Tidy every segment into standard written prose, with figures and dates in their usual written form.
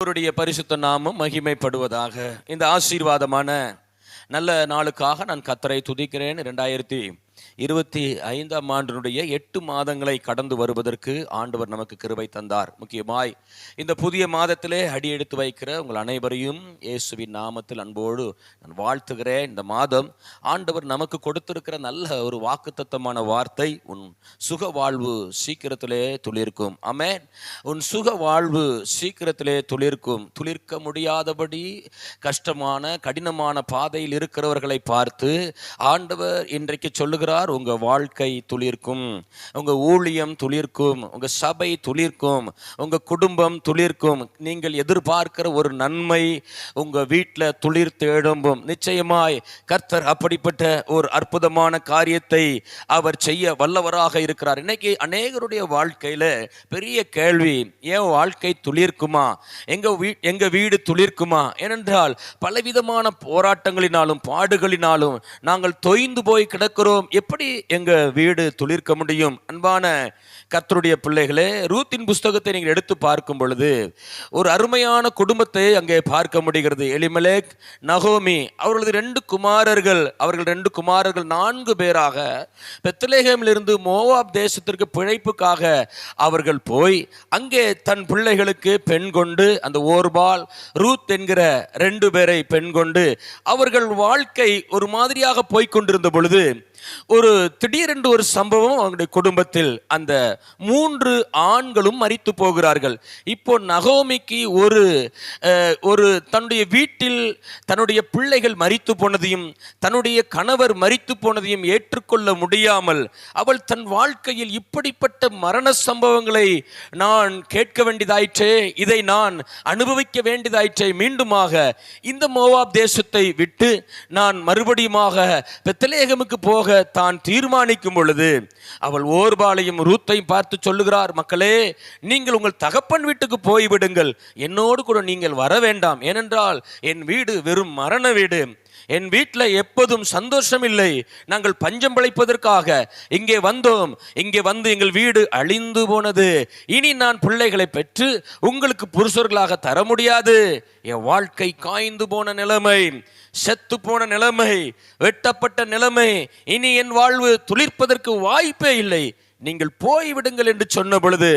அவருடைய பரிசுத்த நாமம் மகிமைப்படுவதாக. இந்த ஆசீர்வாதமான நல்ல நாளுக்காக நான் கர்த்தரை துதிக்கிறேன். 2025ஆம் ஆண்டினுடைய 8 மாதங்களை கடந்து வருவதற்கு ஆண்டவர் நமக்கு கிருபை தந்தார். முக்கியமாய் இந்த புதிய மாதத்திலே அடி எடுத்து வைக்கிற உங்கள் அனைவரையும் இயேசுவின் நாமத்தில் அன்போடு நான் வாழ்த்துகிறேன். இந்த மாதம் ஆண்டவர் நமக்கு கொடுத்திருக்கிற நல்ல ஒரு வாக்குத்தத்தமான வார்த்தை, உன் சுக வாழ்வு சீக்கிரத்திலே துளிர்க்கும். ஆமென். உன் சுக வாழ்வு சீக்கிரத்திலே துளிர்க்கும். துளிர்க்க முடியாதபடி கஷ்டமான கடினமான பாதையில் இருக்கிறவர்களை பார்த்து ஆண்டவர் இன்றைக்கு சொல்லுகிறார், உங்க வாழ்க்கை துளிர்க்கும், உங்க ஊழியம் துளிர்க்கும், உங்க சபை துளிர்க்கும், உங்க குடும்பம் துளிர்க்கும். நீங்கள் எதிர்பார்க்கிற ஒரு நன்மை உங்க வீட்டில் துளிர்த்து எழும்பும். நிச்சயமாய் கர்த்தர் அப்படிப்பட்ட ஒரு அற்புதமான காரியத்தை அவர் செய்ய வல்லவராக இருக்கிறார். இன்னைக்கு அநேகருடைய வாழ்க்கையில பெரிய கேள்வி, ஏன் வாழ்க்கை துளிர்க்குமா, எங்க வீடு துளிர்க்குமா? ஏனென்றால் பலவிதமான போராட்டங்களினாலும் பாடுகளினாலும் நாங்கள் தொய்ந்து போய் கிடக்கிறோம். எப்படி எங்க வீடு துளிர்க்க முடியும்? அன்பான கர்த்தருடைய பிள்ளைகளே, ரூத்தின் புஸ்தகத்தை நீங்கள் எடுத்து பார்க்கும் பொழுது ஒரு அருமையான குடும்பத்தை அங்கே பார்க்க முடிகிறது. எலிமெலேக், நகோமி, அவர்களது 2 குமாரர்கள். அவர்கள் 2 குமாரர்கள் 4 பேராக பெத்லெகேமிலிருந்து மோவாப் தேசத்திற்கு பிழைப்புக்காக அவர்கள் போய் அங்கே தன் பிள்ளைகளுக்கு பெண் கொண்டு, அந்த ஓர்பால், ரூத் என்கிற 2 பேரை பெண் கொண்டு அவர்கள் வாழ்க்கை ஒரு மாதிரியாக போய்கொண்டிருந்த பொழுது ஒரு திடீரென்று ஒரு சம்பவம் அவங்களுடைய குடும்பத்தில். அந்த 3 ஆண்களும் மரித்து போகிறார்கள். இப்போ நகோமிக்கு ஒரு தன்னுடைய வீட்டில் தன்னுடைய பிள்ளைகள் மரித்து போனதையும் தன்னுடைய கணவர் மரித்து போனதையும் ஏற்றுக்கொள்ள முடியாமல் அவள் தன் வாழ்க்கையில் இப்படிப்பட்ட மரண சம்பவங்களை நான் கேட்க வேண்டியதாயிற்றே, இதை நான் அனுபவிக்க வேண்டியதாயிற்றே, மீண்டுமாக இந்த மோவாப் தேசத்தை விட்டு நான் மறுபடியுமாக பெத்லெகேமுக்கு போக தான் தீர்மானிக்கும் பொழுது அவள் ஓர்பாலையும் ரூத்தையும் பார்த்து சொல்லுகிறார், மக்களே, நீங்கள் உங்கள் தகப்பன் வீட்டுக்கு போய்விடுங்கள், என்னோடு கூட நீங்கள் வர வேண்டாம். ஏனென்றால் என் வீடு வெறும் மரண வீடு, என் வீட்டில் எப்போதும் சந்தோஷம் இல்லை, நாங்கள் பஞ்சம் பிழைப்பதற்காக இங்கே வந்தோம், இங்கே வந்து எங்கள் வீடு அழிந்து போனது, இனி நான் பிள்ளைகளை பெற்று உங்களுக்கு புருஷர்களாக தர முடியாது, என் வாழ்க்கை காய்ந்து போன நிலைமை, செத்து போன நிலைமை, வெட்டப்பட்ட நிலைமை, இனி என் வாழ்வு துளிர்ப்பதற்கு வாய்ப்பே இல்லை, நீங்கள் போய்விடுங்கள் என்று சொன்ன பொழுது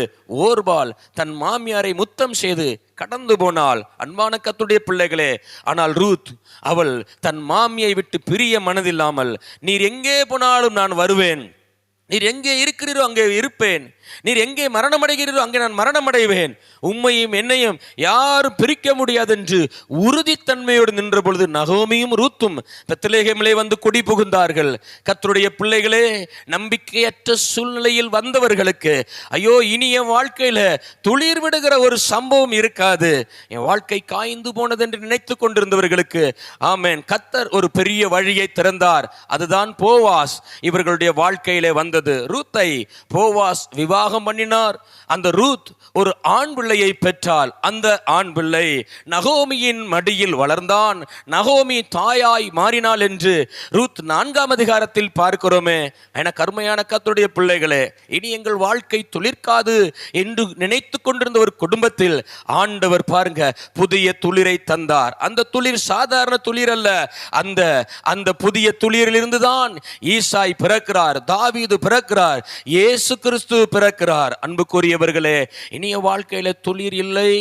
ஓர்பால் தன் மாமியாரை முத்தம் செய்து கடந்து போனாள். அன்பான கர்த்தருடைய பிள்ளைகளே, ஆனால் ரூத் அவள் தன் மாமியை விட்டு பிரிய மனதில்லாமல், நீர் எங்கே போனாலும் நான் வருவேன், நீர் எங்கே இருக்கிறீரோ அங்கே இருப்பேன், நீர் எங்கே மரணமடைகிறீரோ அங்கே நான் மரணமடைவேன், உம்மையும் என்னையும் யாரும் பிரிக்க முடியாது என்று உறுதித்தன்மையோடு நின்ற பொழுது நகோமியும் ரூத்தும் பெத்லெகேமிலே வந்து குடி புகுந்தார்கள். கர்த்தருடைய பிள்ளைகளே, நம்பிக்கையற்ற சூழ்நிலையில் வந்தவர்களுக்கு, ஐயோ இனி என் வாழ்க்கையில துளிர் விடுகிற ஒரு சம்பவம் இருக்காது, என் வாழ்க்கை காய்ந்து போனது என்று நினைத்து கொண்டிருந்தவர்களுக்கு ஆமென், கர்த்தர் ஒரு பெரிய வழியை திறந்தார். அதுதான் போவாஸ் இவர்களுடைய வாழ்க்கையிலே வந்தது. ரூத்தை போவாஸ் விவாகம் பண்ணினார். அந்த ரூத் ஒரு ஆண் பிள்ளையை பெற்றாள். அந்த ஆண் பிள்ளை நகோமியின் மடியில் வளர்ந்தான். நகோமி தாயாய் மாறினாள் என்று ரூத் 4ஆம் அதிகாரத்தில் பார்க்கிறோமே. என கருமையான கர்த்தருடைய பிள்ளைகளே, இனி எங்கள் வாழ்க்கை துளிர்க்காது என்று நினைத்து கொண்டிருந்த ஒரு குடும்பத்தில் ஆண்டவர் பாருங்க புதிய துளிரை தந்தார். அந்த துளிர் சாதாரண துளிர் அல்ல. அந்த புதிய துளிரிலிருந்து தான் ஈசாய் பிறக்கிறார், தாவீது பிறக்கிறார், இயேசு கிறிஸ்து பிறக்கிறார். அன்புக்குரியவர்களே, இனிய வாழ்க்கையில துளிர் இல்லை,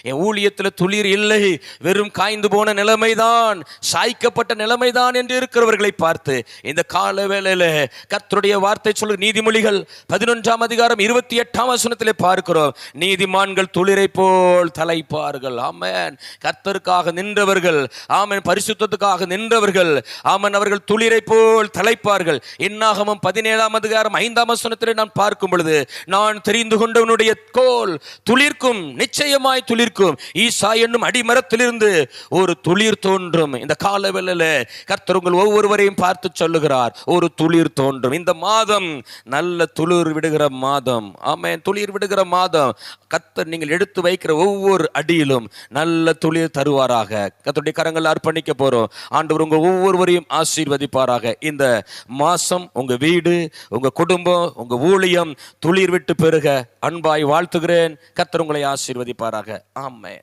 என் ஊழியத்தில் துளிர் இல்லை, வெறும் காய்ந்து போன நிலைமைதான், சாய்க்கப்பட்ட நிலைமைதான் என்று இருக்கிறவர்களை பார்த்து இந்த கால வேளையில கர்த்தருடைய வார்த்தை சொல்லு. நீதிமொழிகள் 11ஆம் அதிகாரம் 28ஆம் வசனத்திலே பார்க்கிறோம், நீதிமான்கள் துளிரை போல் தலைப்பார்கள். ஆமென். கர்த்தருக்காக நின்றவர்கள், ஆமென், பரிசுத்தத்துக்காக நின்றவர்கள், ஆமென், அவர்கள் துளிரை போல் தலைப்பார்கள். என்னாகமம் 17ஆம் அதிகாரம் 5ஆம் வசனத்திலே நான் பார்க்கும் பொழுது, நான் தெரிந்து கொண்டவனுடைய கோல் துளிர்க்கும், நிச்சயமாய் துளிர்க்கும், ஈசா என்னும் அடிமரத்திலிருந்து ஒரு துளிர் தோன்றும். இந்த காலவேளையில கர்த்தர் உங்கள் ஒவ்வொருவரையும் பார்த்து சொல்லுகிறார், ஒரு துளிர் தோன்றும். இந்த மாதம் நல்ல துளிர் விடுகிற மாதம். ஆமென். துளிர் விடுகிற மாதம். கர்த்தர் நீங்கள் எடுத்து வைக்கிற ஒவ்வொரு அடியிலும் நல்ல துளிர் தருவாராக. கர்த்தருடைய கரங்கள் அர்ப்பணிக்க போறோம். ஆண்டவர் உங்கள் ஒவ்வொருவரையும் ஆசீர்வதிப்பாராக. இந்த மாசம் உங்க வீடு, உங்க குடும்பம், உங்க ஊழியம் துளிர் விட்டு பெருக அன்பாய் வாழ்த்துகிறேன். கர்த்தர் உங்களை ஆசீர்வதிப்பாராக. ஆமென்.